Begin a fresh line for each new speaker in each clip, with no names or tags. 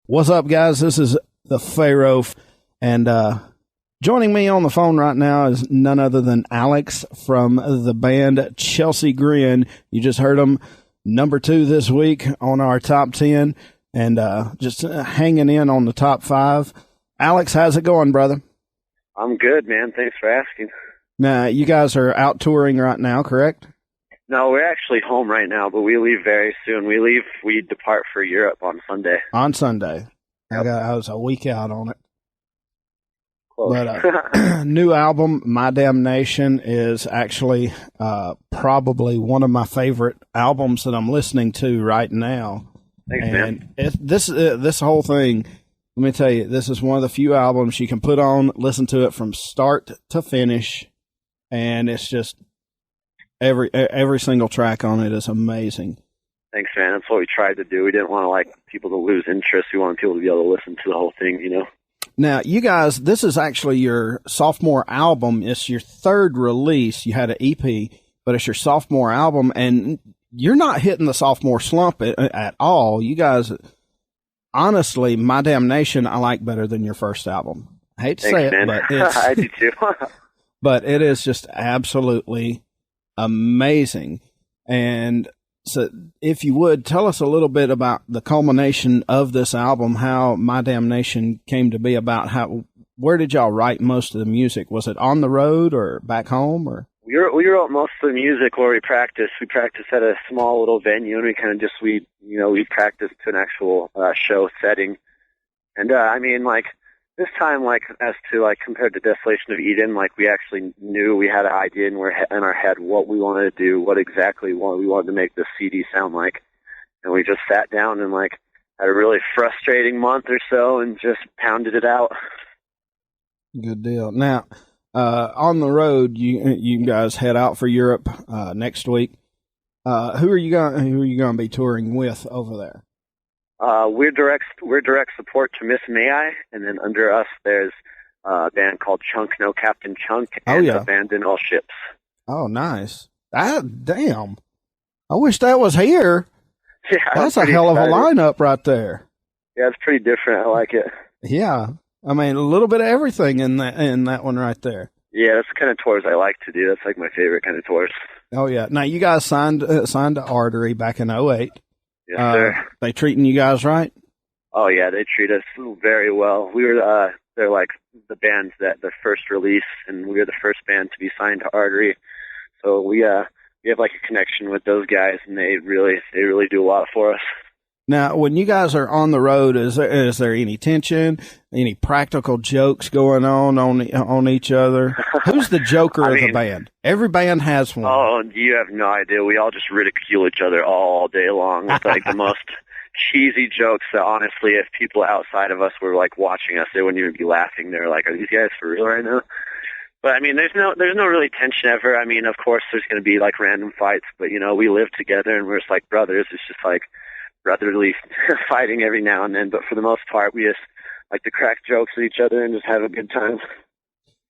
What's up, guys? This is the Pharaoh, and joining me on the phone right now is none other than Alex from the band Chelsea Grin. You just heard them, number 2 this week on our top 10, and just hanging in on the top 5. Alex, how's it going, brother?
I'm good, man. Thanks for asking.
Now, you guys are out touring right now, correct?
No, we're actually home right now, but we leave very soon. We depart for Europe on Sunday.
On Sunday.
Yep.
I was a week out on it.
Close.
But new album, My Damnation, is actually probably one of my favorite albums that I'm listening to right now.
Thanks,
man. This whole thing, let me tell you, this is one of the few albums you can put on, listen to it from start to finish, and it's just every single track on it is amazing.
Thanks, man. That's what we tried to do. We didn't want people to lose interest. We wanted people to be able to listen to the whole thing, you know.
Now, you guys, this is actually your sophomore album. It's your 3rd release. You had an EP, but it's your sophomore album, and you're not hitting the sophomore slump at all. You guys, honestly, My Damnation, I like better than your first album. I hate to say it, but it's,
I do too.
but it is just absolutely amazing. And so if you would, tell us a little bit about the culmination of this album, how My Damnation came to be about. Where did y'all write most of the music? Was it on the road or back home? Or
we wrote most of the music where we practiced. We practiced at a small little venue, and we kind of we practiced to an actual show setting. And this time, as to compared to Desolation of Eden, we actually knew we had an idea in our head what we wanted to do, what exactly we wanted to make this CD sound like. And we just sat down and had a really frustrating month or so and just pounded it out.
Good deal. Now, on the road, you guys head out for Europe next week. Who are you going to be touring with over there?
We're direct support to Miss May I, and then under us there's a band called Chunk No Captain Chunk and Abandon All Ships.
Oh, nice. Damn. I wish that was here.
Yeah,
that's a hell of a lineup right there.
Yeah, it's pretty different. I like it.
Yeah. I mean, a little bit of everything in that one right there.
Yeah, that's the kind of tours I like to do. That's my favorite kind of tours.
Oh, yeah. Now, you guys signed to Artery back in 2008.
Yes, sir.
They treating you guys right?
Oh, yeah, they treat us very well. We were, they're the band that the first release, and we were the first band to be signed to Artery. So we have a connection with those guys, and they really do a lot for us.
Now, when you guys are on the road, is there any tension, any practical jokes going on each other? Who's the joker of the band? Every band has one.
Oh, you have no idea. We all just ridicule each other all day long with the most cheesy jokes that honestly, if people outside of us were watching us, they wouldn't even be laughing. They're like, "Are these guys for real right now?" But there's no really tension ever. Of course, there's going to be random fights, but we live together and we're just like brothers. It's just brotherly fighting every now and then, but for the most part, we just like to crack jokes at each other and just have a good time.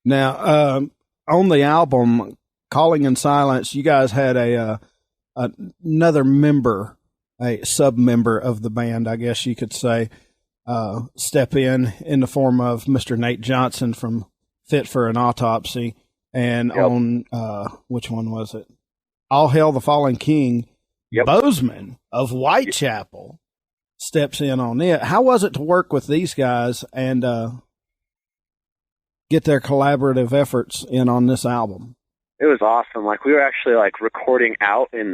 Now, on the album, Calling in Silence, you guys had another member, a sub-member of the band, I guess you could say, step in the form of Mr. Nate Johnson from Fit for an Autopsy, and on, which one was it? All Hail the Fallen King. Bozeman of Whitechapel steps in on it. How was it to work with these guys and get their collaborative efforts in on this album?
It was awesome. We were actually recording out in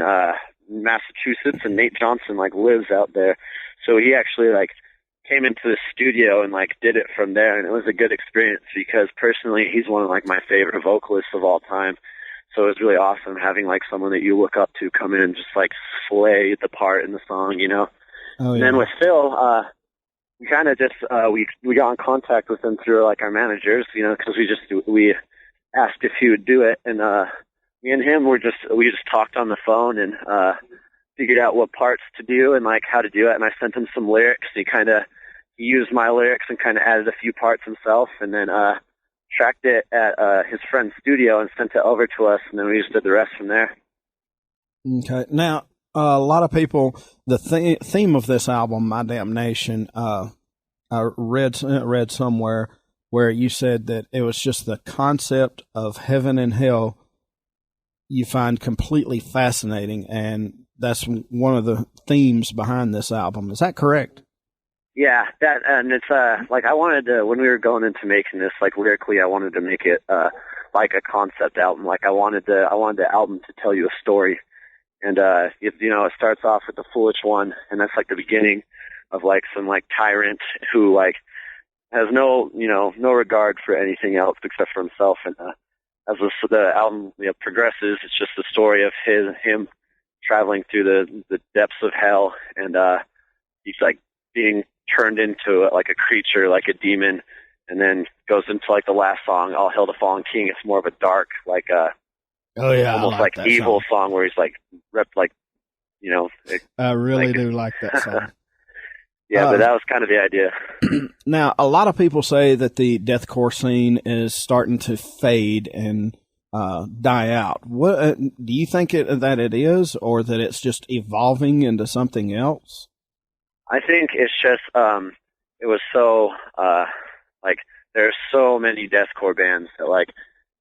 Massachusetts, and Nate Johnson lives out there, so he actually came into the studio and did it from there, and it was a good experience because personally he's one of my favorite vocalists of all time. So it was really awesome having someone that you look up to come in and just slay the part in the song, you know.
Oh, yeah.
And then with Phil, we kind of just we got in contact with him through our managers, you know, because we asked if he would do it, and me and him we just talked on the phone and figured out what parts to do and how to do it. And I sent him some lyrics. He used my lyrics and kind of added a few parts himself, and then tracked it at his friend's studio and sent it over to us, and then we just did the rest from there.
Okay. Now, a lot of people, the theme of this album, My Damnation, I read somewhere where you said that it was just the concept of heaven and hell you find completely fascinating, and that's one of the themes behind this album. Is that correct?
Yeah, and it's like I wanted to, when we were going into making this, like lyrically, I wanted to make it like a concept album. Like I wanted the album to tell you a story, and it starts off with the Foolish One, and that's like the beginning of like some like tyrant who like has no regard for anything else except for himself. And as the album progresses, it's just the story of him traveling through the depths of hell, and he's like being turned into like a creature, like a demon, and then goes into like the last song, "All Hail the Fallen King." It's more of a dark, like almost like evil song where he's like ripped, like
I really do like that song.
Yeah, but that was kind of the idea.
Now, a lot of people say that the deathcore scene is starting to fade and die out. What do you think that it is, or that it's just evolving into something else?
I think it's just it was so like there's so many deathcore bands that like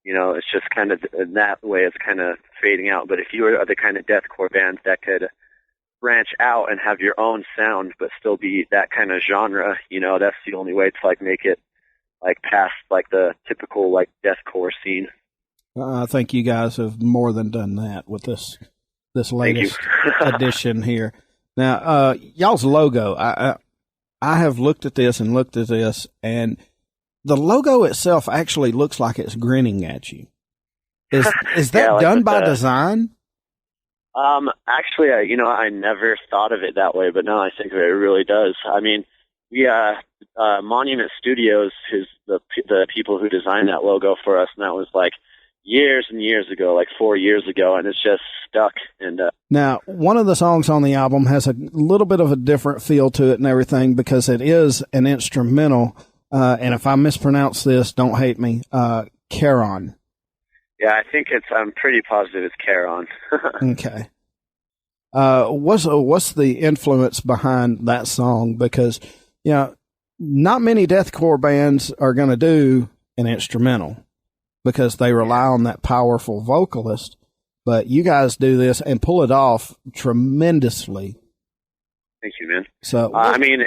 it's just kind of in that way it's kind of fading out. But if you were the kind of deathcore bands that could branch out and have your own sound but still be that kind of genre, that's the only way to like make it like past like the typical like deathcore scene.
I think you guys have more than done that with this latest edition here. Now, y'all's logo, I have looked at this, and the logo itself actually looks like it's grinning at you. Is that like done by design?
Actually, I never thought of it that way, but now I think that it really does. I mean, Monument Studios is the people who designed that logo for us, and that was like years and years ago, like 4 years ago, and it's just stuck. And
now, one of the songs on the album has a little bit of a different feel to it and everything because it is an instrumental. And if I mispronounce this, don't hate me. Charon.
Yeah, I think I'm pretty positive it's Charon.
Okay. What's the influence behind that song? Because, not many deathcore bands are going to do an instrumental because they rely on that powerful vocalist. But you guys do this and pull it off tremendously.
Thank you, man.
So,
I mean,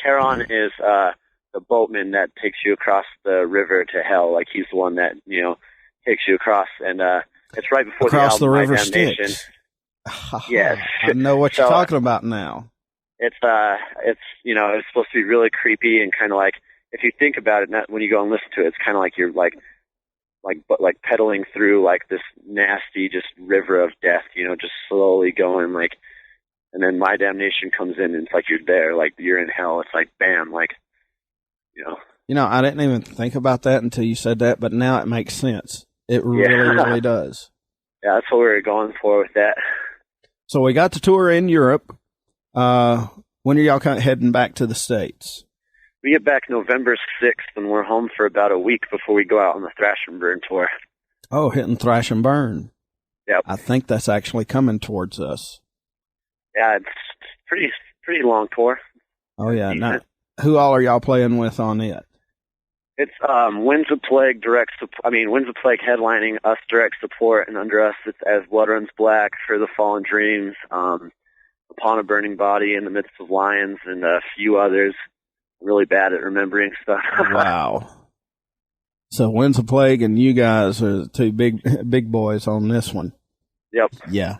Charon is the boatman that takes you across the river to hell. Like he's the one that takes you across, and it's right before
across
the album,
river
My Damnation.
Styx.
Yes,
I know what you're talking about now.
It's it's supposed to be really creepy and kind of like, if you think about it, when you go and listen to it, it's kind of like you're like pedaling through like this nasty just river of death, just slowly going like, and then My Damnation comes in and it's like you're there, like you're in hell. It's like bam, like
I didn't even think about that until you said that, but now it makes sense. It really does.
Yeah, that's what we were going for with that.
So we got to tour in Europe. When are y'all kind of heading back to the States?
We get back November 6th, and we're home for about a week before we go out on the Thrash and Burn tour.
Oh, hitting Thrash and Burn.
Yep.
I think that's actually coming towards us.
Yeah, it's pretty long tour.
Oh, yeah. Now, who all are y'all playing with on it?
It's Winds of Plague Winds of Plague headlining, us direct support, and under us it's As Blood Runs Black, For the Fallen Dreams, Upon a Burning Body, In the Midst of Lions, and a few others. I'm really bad at remembering stuff.
Wow. So Winds of Plague and you guys are the two big boys on this one.
Yep.
Yeah.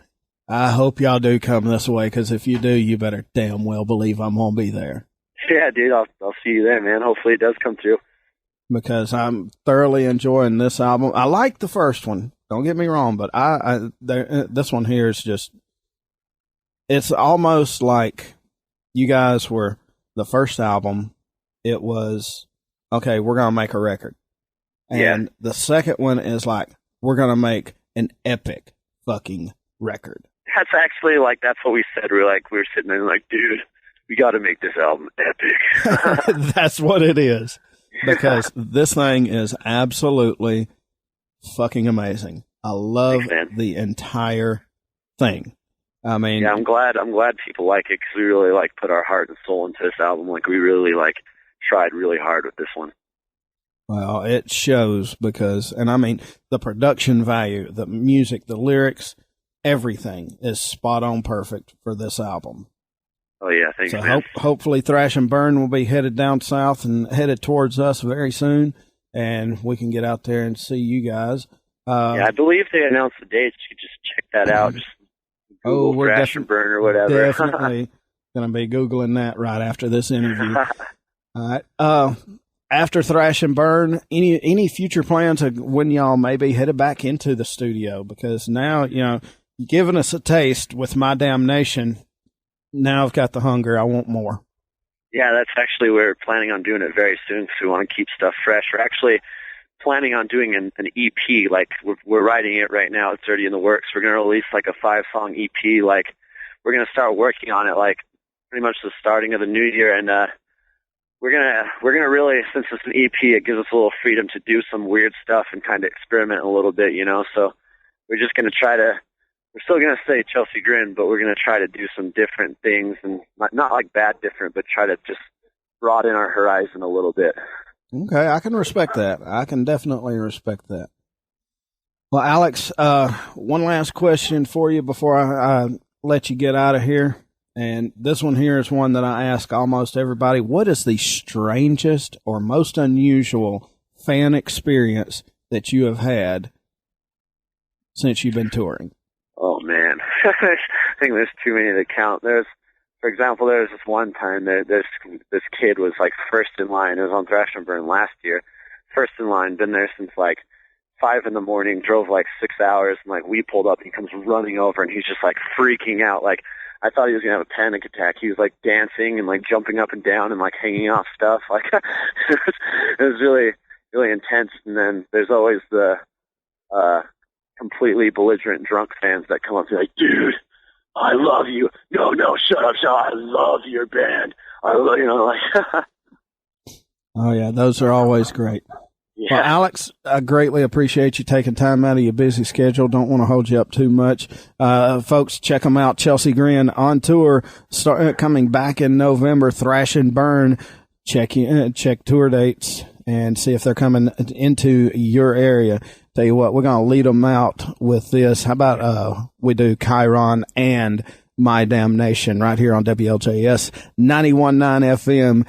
I hope y'all do come this way, because if you do, you better damn well believe I'm going to be there.
Yeah, dude, I'll see you there, man. Hopefully it does come through.
Because I'm thoroughly enjoying this album. I like the first one. Don't get me wrong, but this one here is just, it's almost like you guys were the first album. It was, okay, we're going to make a record. And the second one is like, we're going to make an epic fucking record.
That's actually like, that's what we said. We were sitting there like, dude, we got to make this album epic.
That's what it is. Because this thing is absolutely fucking amazing. I love the entire thing. I mean,
yeah, I'm glad people like it, because we really like put our heart and soul into this album. Like, we really like tried really hard with this one.
well, it shows because, and I mean, the production value, the music, the lyrics, everything is spot on perfect for this album.
Oh yeah, thanks.
So
man.
hopefully Thrash and Burn will be headed down south and headed towards us very soon, and we can get out there and see you guys.
Yeah, I believe they announced the dates. You could just check that out. Just Google Thrash and Burn or whatever.
Definitely going to be Googling that right after this interview. All right. After Thrash and Burn, any future plans of when y'all maybe headed back into the studio? Because now, you know, giving us a taste with My Damnation, now I've got the hunger. I want more.
Yeah, that's actually, we're planning on doing it very soon, because we want to keep stuff fresh. We're actually planning on doing an EP. Like, we're writing it right now. It's already in the works. We're going to release like a 5-song EP. Like, we're going to start working on it like pretty much the starting of the new year. And we're gonna really, since it's an EP, it gives us a little freedom to do some weird stuff and kind of experiment a little bit, you know. So we're just gonna try to. We're still gonna say Chelsea Grin, but we're gonna try to do some different things, and not like bad different, but try to just broaden our horizon a little bit.
Okay, I can respect that. I can definitely respect that. Well, Alex, one last question for you before I let you get out of here. And this one here is one that I ask almost everybody. What is the strangest or most unusual fan experience that you have had since you've been touring?
Oh, man. I think there's too many to count. For example, there was this one time that this kid was like first in line. It was on Thrash and Burn last year. First in line, been there since like 5 a.m, drove like 6 hours, and like we pulled up, and he comes running over, and he's just like freaking out. Like, I thought he was gonna have a panic attack. He was like dancing and like jumping up and down and like hanging off stuff. Like, it was really, really intense. And then there's always the completely belligerent drunk fans that come up to like, dude, I love you. No, shut up. I love your band. I love, you know, like.
Oh yeah, those are always great.
Yeah.
Well, Alex, I greatly appreciate you taking time out of your busy schedule. Don't want to hold you up too much. Folks, check them out. Chelsea Grin on tour, coming back in November. Thrash and Burn. Check tour dates and see if they're coming into your area. Tell you what, we're going to lead them out with this. How about we do Chiron and My Damnation right here on WLJS 91.9 FM.